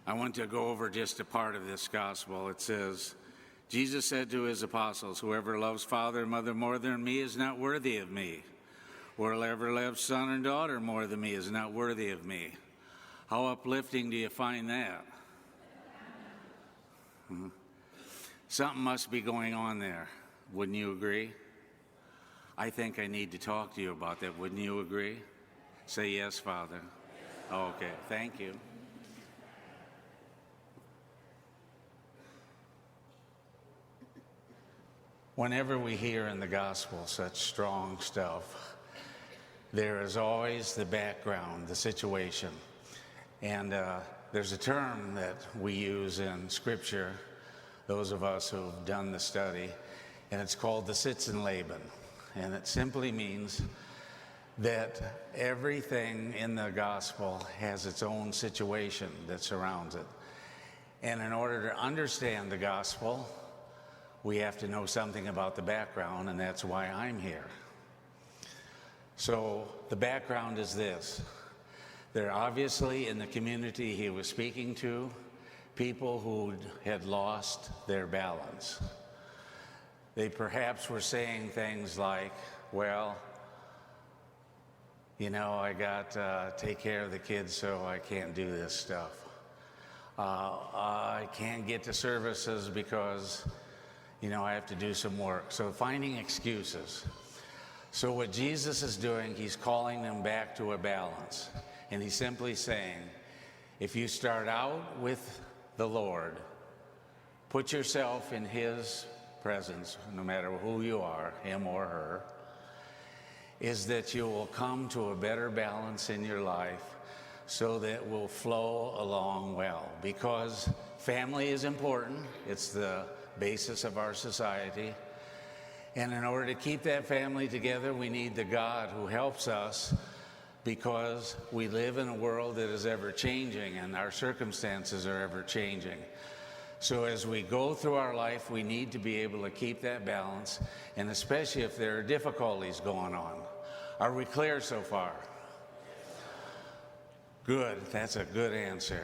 I want to go over just a part of this gospel. It says, Jesus said to his apostles, whoever loves father and mother more than me is not worthy of me. Whoever loves son or daughter more than me is not worthy of me. How uplifting do you find that? Something must be going on there. Wouldn't you agree? I think I need to talk to you about that. Wouldn't you agree? Say yes, Father. Okay, thank you. Whenever we hear in the gospel such strong stuff, there is always the background, the situation. And there's a term that we use in Scripture, those of us who've done the study, and it's called the Sitzenleben. And it simply means that everything in the gospel has its own situation that surrounds it. And in order to understand the gospel, we have to know something about the background, and that's why I'm here. So the background is this. There obviously in the community he was speaking to, people who had lost their balance. They perhaps were saying things like, well, you know, I got to take care of the kids, so I can't do this stuff. I can't get to services because, you know, I have to do some work. So finding excuses. So what Jesus is doing, he's calling them back to a balance. And he's simply saying, if you start out with the Lord, put yourself in his presence, no matter who you are, him or her, is that you will come to a better balance in your life so that it will flow along well. Because family is important. It's the basis of our society. And in order to keep that family together, we need the God who helps us, because we live in a world that is ever changing and our circumstances are ever changing. So as we go through our life, we need to be able to keep that balance, and especially if there are difficulties going on. Are we clear so far? Good, that's a good answer.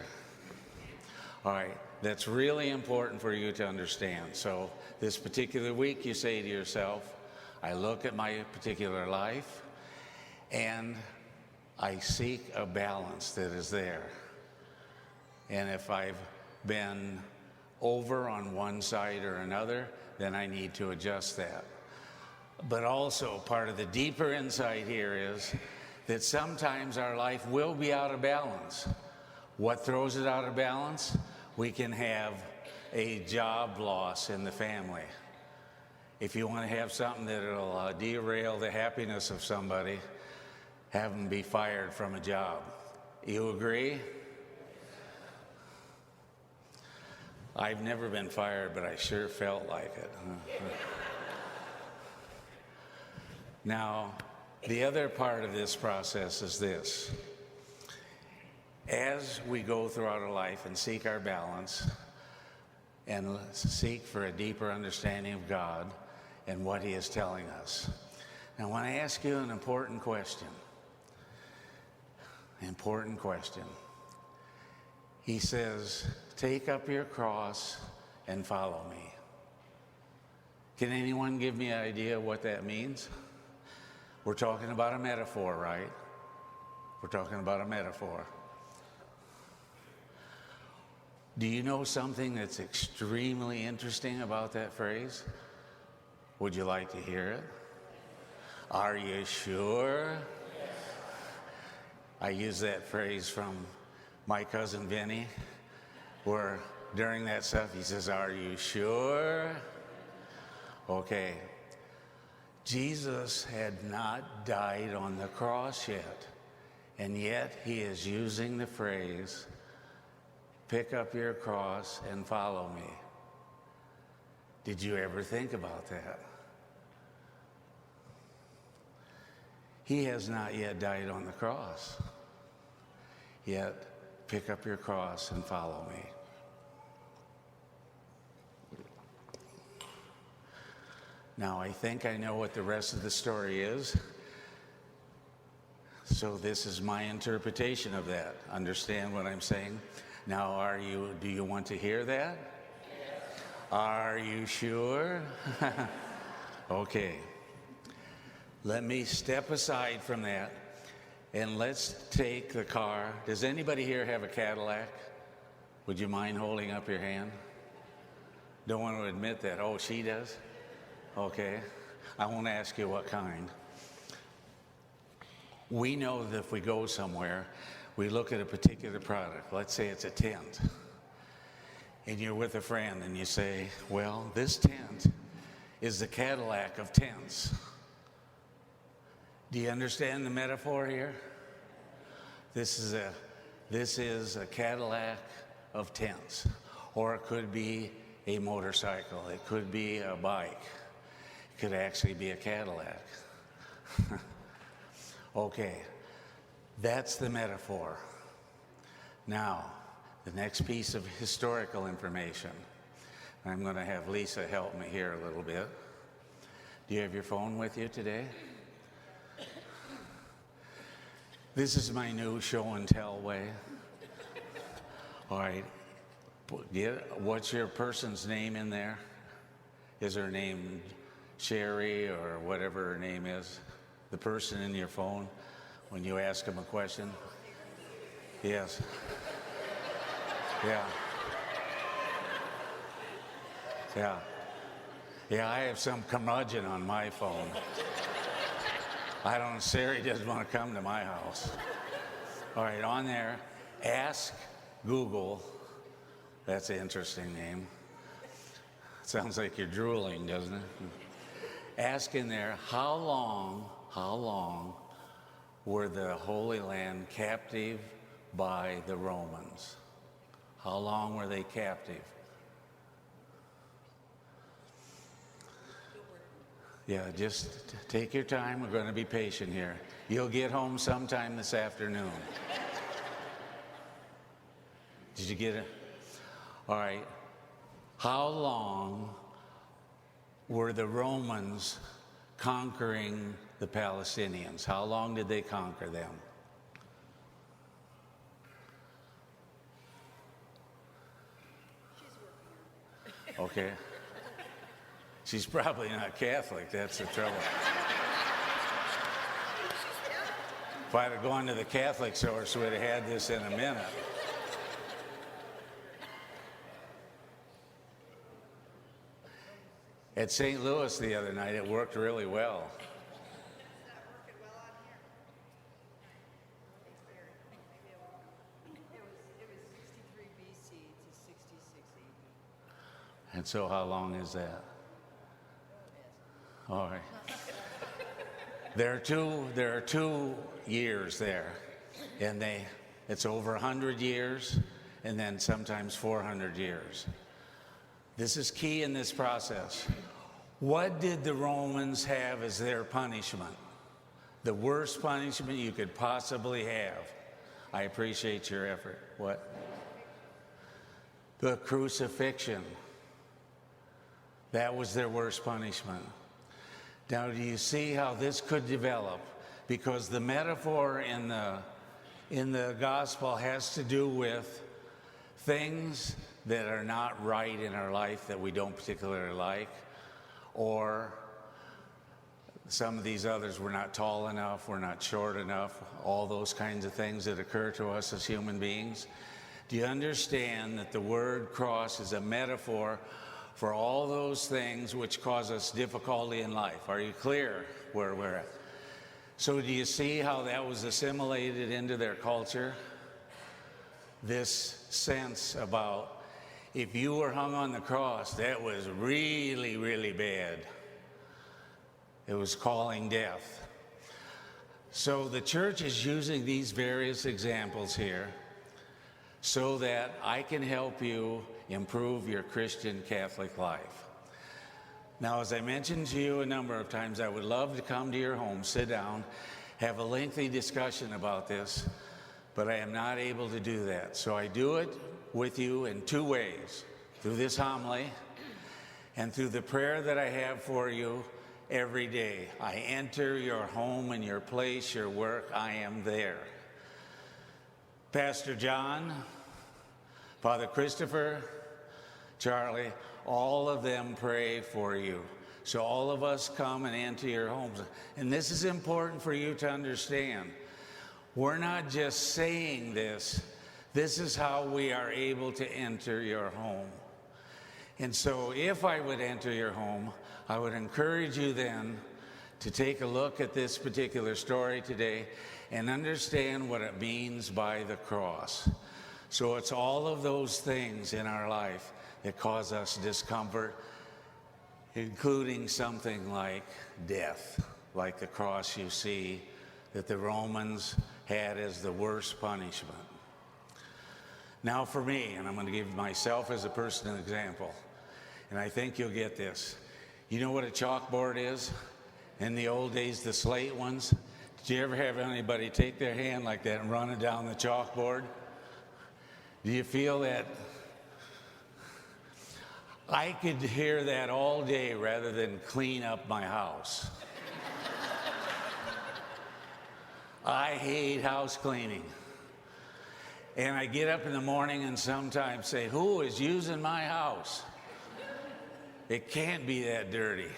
All right, that's really important for you to understand. So this particular week, you say to yourself, I look at my particular life and I seek a balance that is there. And if I've been over on one side or another, then I need to adjust that. But also part of the deeper insight here is that sometimes our life will be out of balance. What throws it out of balance? We can have a job loss in the family. If you want to have something that will derail the happiness of somebody, have them be fired from a job. You agree? I've never been fired, but I sure felt like it. Now, the other part of this process is this. As we go throughout our life and seek our balance and seek for a deeper understanding of God and what he is telling us. Now, I want to ask you an important question. Important question. He says, take up your cross and follow me. Can anyone give me an idea what that means? We're talking about a metaphor, right? We're talking about a metaphor. Do you know something that's extremely interesting about that phrase? Would you like to hear it? Are you sure? I use that phrase from my cousin Vinny, where during that stuff he says, are you sure? Okay. Jesus had not died on the cross yet, and yet he is using the phrase, pick up your cross and follow me. Did you ever think about that? He has not yet died on the cross. Yet, pick up your cross and follow me. Now, I think I know what the rest of the story is. So this is my interpretation of that. Understand what I'm saying? Now, do you want to hear that? Yes. Are you sure? Okay. Let me step aside from that and let's take the car. Does anybody here have a Cadillac? Would you mind holding up your hand? Don't want to admit that. Oh, she does? Okay. I won't ask you what kind. We know that if we go somewhere, we look at a particular product. Let's say it's a tent. And you're with a friend and you say, well, this tent is the Cadillac of tents. Do you understand the metaphor here? This is a Cadillac of tents. Or it could be a motorcycle. It could be a bike. It could actually be a Cadillac. Okay, that's the metaphor. Now, the next piece of historical information. I'm going to have Lisa help me here a little bit. Do you have your phone with you today? This is my new show and tell way. All right, what's your person's name in there? Is her name Sherry or whatever her name is? The person in your phone when you ask them a question? Yes. Yeah. Yeah. Yeah, I have some curmudgeon on my phone. I don't know, Sari doesn't want to come to my house. All right, on there, ask Google. That's an interesting name. Sounds like you're drooling, doesn't it? Ask in there, how long were the Holy Land captive by the Romans? How long were they captive? Yeah, just take your time. We're going to be patient here. You'll get home sometime this afternoon. Did you get it? All right. How long were the Romans conquering the Palestinians? How long did they conquer them? Okay. She's probably not Catholic, that's the trouble. If I'd have gone to the Catholic source, we'd have had this in a minute. At St. Louis the other night, it worked really well. And so how long is that? All right. There are two years there, and it's over 100 years, and then sometimes 400 years. This is key in this process. What did the Romans have as their punishment? The worst punishment you could possibly have. I appreciate your effort. What? The crucifixion. That was their worst punishment. Now, do you see how this could develop? Because the metaphor in the gospel has to do with things that are not right in our life that we don't particularly like, or some of these others, we're not tall enough, we're not short enough, all those kinds of things that occur to us as human beings. Do you understand that the word cross is a metaphor for all those things which cause us difficulty in life? Are you clear where we're at? So do you see how that was assimilated into their culture? This sense about if you were hung on the cross, that was really, really bad. It was calling death. So the church is using these various examples here so that I can help you improve your Christian Catholic life. Now, as I mentioned to you a number of times, I would love to come to your home, sit down, have a lengthy discussion about this, but I am not able to do that. So I do it with you in two ways, through this homily and through the prayer that I have for you every day. I enter your home and your place, your work, I am there. Pastor John, Father Christopher, Charlie, all of them pray for you. So all of us come and enter your homes. And this is important for you to understand. We're not just saying this. This is how we are able to enter your home. And so if I would enter your home, I would encourage you then to take a look at this particular story today and understand what it means by the cross. So it's all of those things in our life that cause us discomfort, including something like death, like the cross you see that the Romans had as the worst punishment. Now for me, and I'm going to give myself as a personal example, and I think you'll get this. You know what a chalkboard is? In the old days, the slate ones. Did you ever have anybody take their hand like that and run it down the chalkboard? Do you feel that? I could hear that all day rather than clean up my house. I hate house cleaning. And I get up in the morning and sometimes say, who is using my house? It can't be that dirty.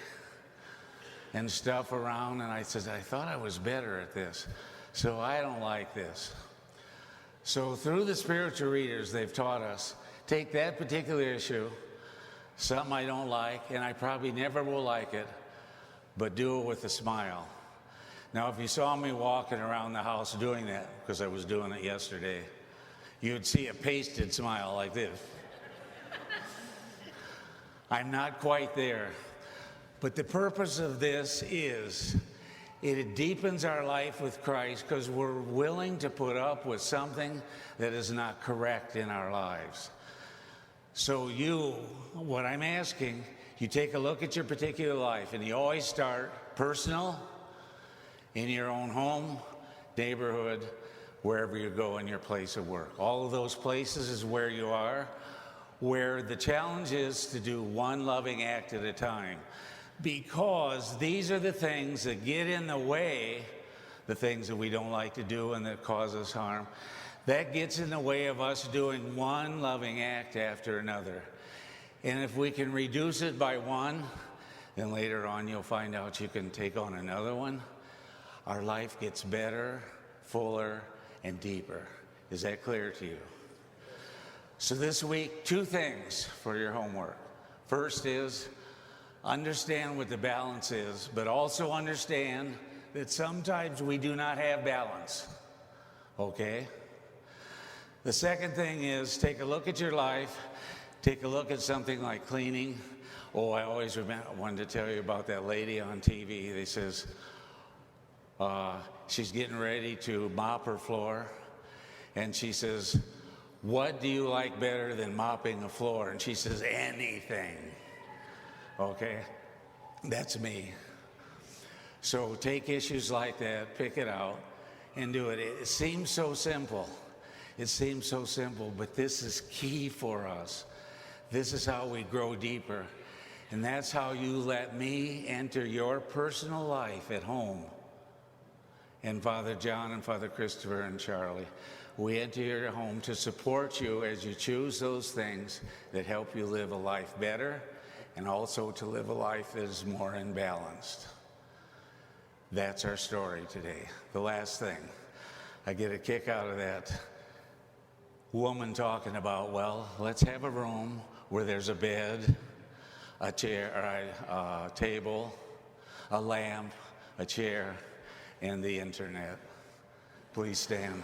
And stuff around, and I said, I thought I was better at this, so I don't like this. So through the spiritual readers, they've taught us, take that particular issue, something I don't like, and I probably never will like it, but do it with a smile. Now, if you saw me walking around the house doing that, because I was doing it yesterday, you'd see a pasted smile like this. I'm not quite there. But the purpose of this is it deepens our life with Christ because we're willing to put up with something that is not correct in our lives. So what I'm asking, you take a look at your particular life, and you always start personal, in your own home, neighborhood, wherever you go in your place of work. All of those places is where you are, where the challenge is to do one loving act at a time. Because these are the things that get in the way, the things that we don't like to do and that cause us harm. That gets in the way of us doing one loving act after another. And if we can reduce it by one, then later on you'll find out you can take on another one. Our life gets better, fuller, and deeper. Is that clear to you? So this week, 2 things for your homework. First is, understand what the balance is, but also understand that sometimes we do not have balance, okay? The second thing is take a look at your life, take a look at something like cleaning. Oh, I always wanted to tell you about that lady on TV. They says she's getting ready to mop her floor, and she says, what do you like better than mopping a floor? And she says, anything. Okay, that's me. So take issues like that, pick it out, and do it. It seems so simple. It seems so simple, but this is key for us. This is how we grow deeper. And that's how you let me enter your personal life at home. And Father John and Father Christopher and Charlie, we enter your home to support you as you choose those things that help you live a life better, and also to live a life that is more imbalanced. That's our story today. The last thing, I get a kick out of that woman talking about, well, let's have a room where there's a bed, a chair, a table, a lamp, a chair, and the internet. Please stand.